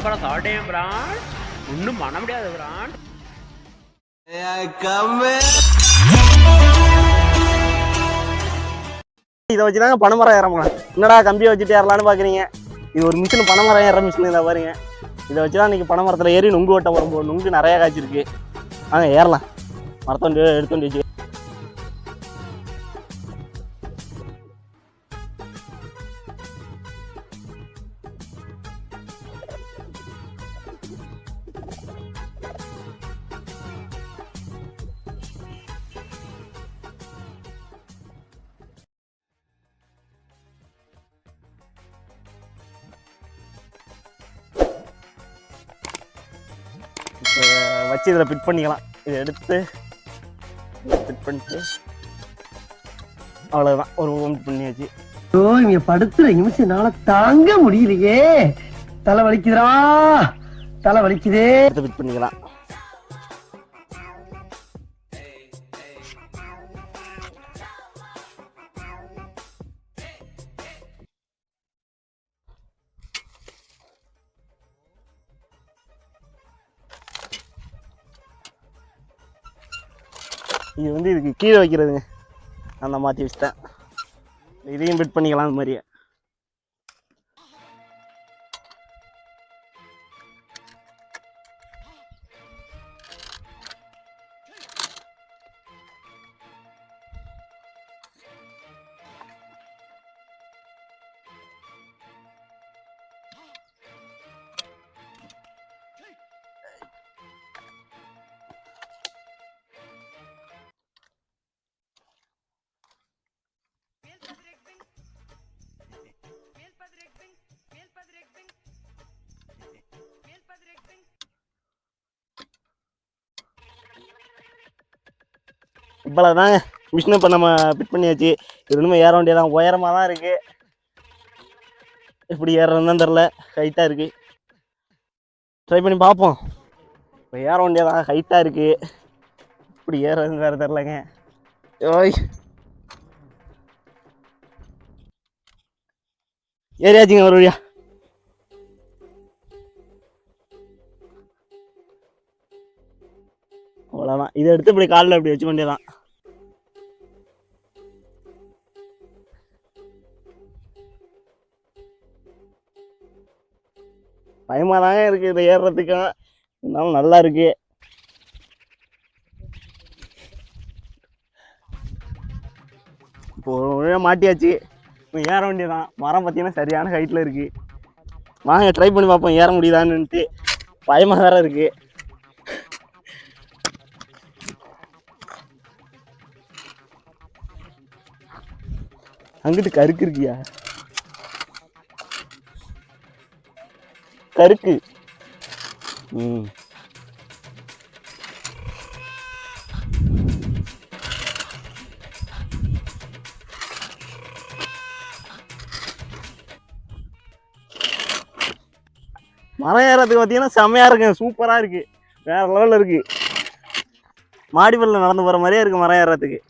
பல சாட்டையும் பிரான் ஒன்றும் பண்ண முடியாது பிரான். இதை வச்சுதாங்க பனைமரம் ஏறலாம். என்னடா கம்பியை வச்சுட்டு ஏறலான்னு பாக்குறீங்க? இது ஒரு மிஷின், பனைமரம் ஏற மிஷின். இதை பாருங்க, இதை வச்சுதான் இன்னைக்கு பனைமரத்துல ஏறி நுங்கு ஓட்ட வரும்போது நுங்கு நிறைய காய்ச்சிருக்கு. வாங்க ஏறலாம். மரத்தொண்டு எடுத்துட்டு வச்சு வச்சு இதில் ஃபிட் பண்ணிக்கலாம். இதை எடுத்து ஃபிட் பண்ணிட்டு அவ்வளோதான், ஒரு ரூம் பண்ணியாச்சு. இங்க படுத்துற நிமிஷம்னால தாங்க முடியலையே, தலை வலிக்குதுடா, தலை வலிக்குதே. எடுத்து ஃபிட் பண்ணிக்கலாம். இது வந்து இதுக்கு கீழே வைக்கிறதுங்க, அந்த மாற்றி வச்சுட்டேன். இதையும் ஃபிட் பண்ணிக்கலாம் அது மாதிரியே. இவ்வளோதாங்க மிஷினை இப்போ நம்ம ஃபிட் பண்ணியாச்சு. இது இன்னுமே ஏற வேண்டியதான். உயரமாக தான் இருக்குது. எப்படி ஏறதுன்னு தான் தெரில, ஹைட்டாக இருக்குது. ட்ரை பண்ணி பார்ப்போம். இப்போ ஏற வேண்டியதான், ஹைட்டாக இருக்குது. இப்படி ஏறதுன்னு வேறு தெரிலங்க. ஓய் ஏறியாச்சுங்க ஒரு வழியா. அவ்வளோதான். இதை எடுத்து இப்படி காலில் இப்படி வச்சுக்க வேண்டியதான். பயமாக தாங்க இருக்குது இதை ஏறுறதுக்கும், இருந்தாலும் நல்லா இருக்கு. இப்போ ஒரு மாட்டியாச்சு. இப்போ ஏற வேண்டியதான். மரம் பார்த்தீங்கன்னா சரியான ஹைட்டில் இருக்குது. வாங்க ட்ரை பண்ணி பார்ப்போம் ஏற முடியுதான்னுட்டு. பயமாக வேற இருக்குது. அங்கிட்டு கருக்கு இருக்கியா? கருக்கு. மரம் ஏறதுக்கு பார்த்தீங்கன்னா செம்மையா இருக்கு, சூப்பரா இருக்கு, வேற லெவலில் இருக்கு. மாடிப்பள்ளில் நடந்து போற மாதிரியே இருக்கு மரம் ஏறதுக்கு.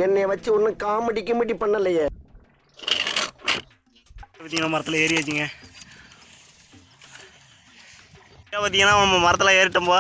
என்னை வச்சு ஒன்றும் காமெடி கிமெடி பண்ணலையே. பார்த்தீங்கன்னா மரத்தில் ஏறியாச்சுங்க. பார்த்தீங்கன்னா நம்ம மரத்தில் ஏறிட்டோம் போ.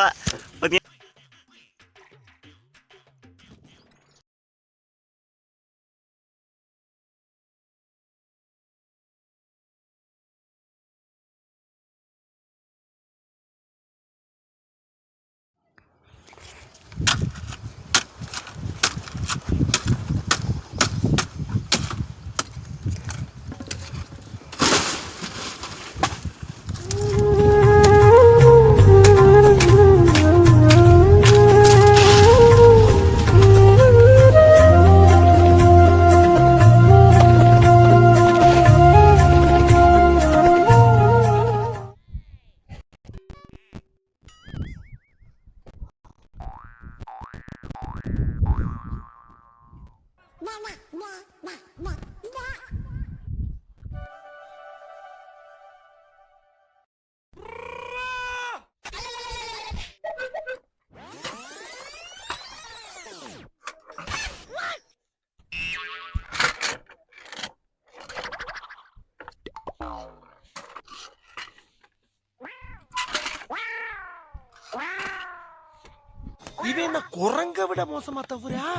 இவன் என்ன குரங்க விட மோசமா தவறா?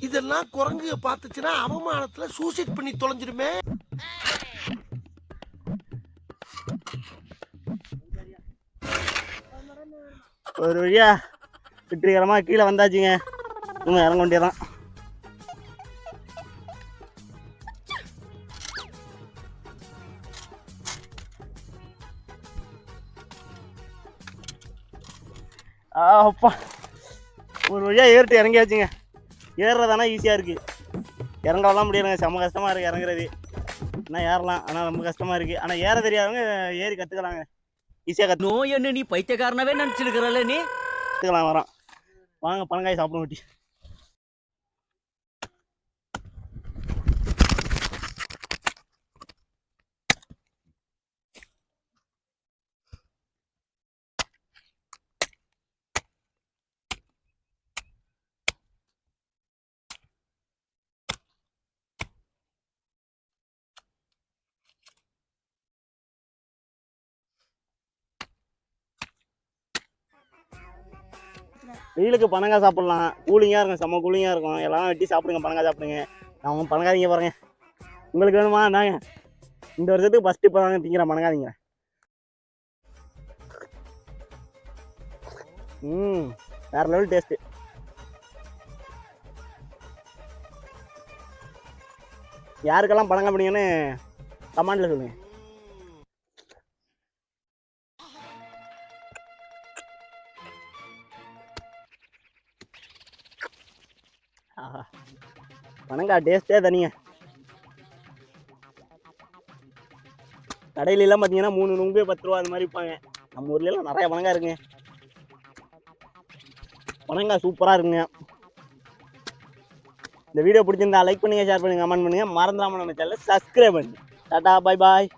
இதெல்லாம் குரங்கு பார்த்துச்சுன்னா அவமானத்துல சூசைட் பண்ணி தொலைஞ்சிருமே. ஒரு வழியா வெற்றிகரமா கீழே வந்தாச்சுங்க. இன்னும் இறங்க வேண்டியதான். அப்பா ஒரு வழியா ஏறிட்டு இறங்கியாச்சுங்க. ஏறுறதானா ஈஸியாக இருக்குது, இறங்கலாம் முடியாதுங்க. செம்ம கஷ்டமாக இருக்குது இறங்குறது. ஆனால் ஏறலாம், ஆனால் ரொம்ப கஷ்டமாக இருக்குது. ஆனால் ஏற தெரியாதவங்க ஏறி கற்றுக்கலாங்க. ஈஸியாக நோய் என்ன நீ பைத்தியக்காரனவே நினச்சிருக்கிறல்ல நீ. கற்றுக்கலாம். வரோம் வாங்க பனங்காய் சாப்பிடும் ஊட்டி. வெயிலுக்கு பனங்காய் சாப்பிட்லாம், கூலிங்காக இருக்கும், செம்ம கூலிங்காக இருக்கும். எல்லாம் வெட்டி சாப்பிடுங்க, பனங்காய் சாப்பிடுங்க. நான் பனங்காய்ங்க பாருங்க, உங்களுக்கு வேணுமா? நாங்க இந்த வருஷத்துக்கு ஃபஸ்ட்டு இப்போ தாங்க திங்கிறேன் பனங்காய்ங்க. வேறு லெவல் டேஸ்ட்டு. யாருக்கெல்லாம் பனங்காய் பிடிங்கன்னு கமெண்டில் சொல்லுங்கள். பனங்காய் டேஸ்ட்டே தனிங்க. கடையிலலாம் பார்த்தீங்கன்னா 3 நுங்கு 10 ரூபா அது மாதிரி விற்பாங்க. நம்ம ஊர்லலாம் நிறைய பனங்காய் இருக்குங்க. பனங்காய் சூப்பராக இருக்குங்க. இந்த வீடியோ பிடிச்சிருந்தா லைக் பண்ணுங்கள், ஷேர் பண்ணுங்கள், கமெண்ட் பண்ணுங்கள். மறந்துடாமல் நம்ம சேனலை சப்ஸ்கிரைப் பண்ணுங்கள். டாடா, பாய் பாய்.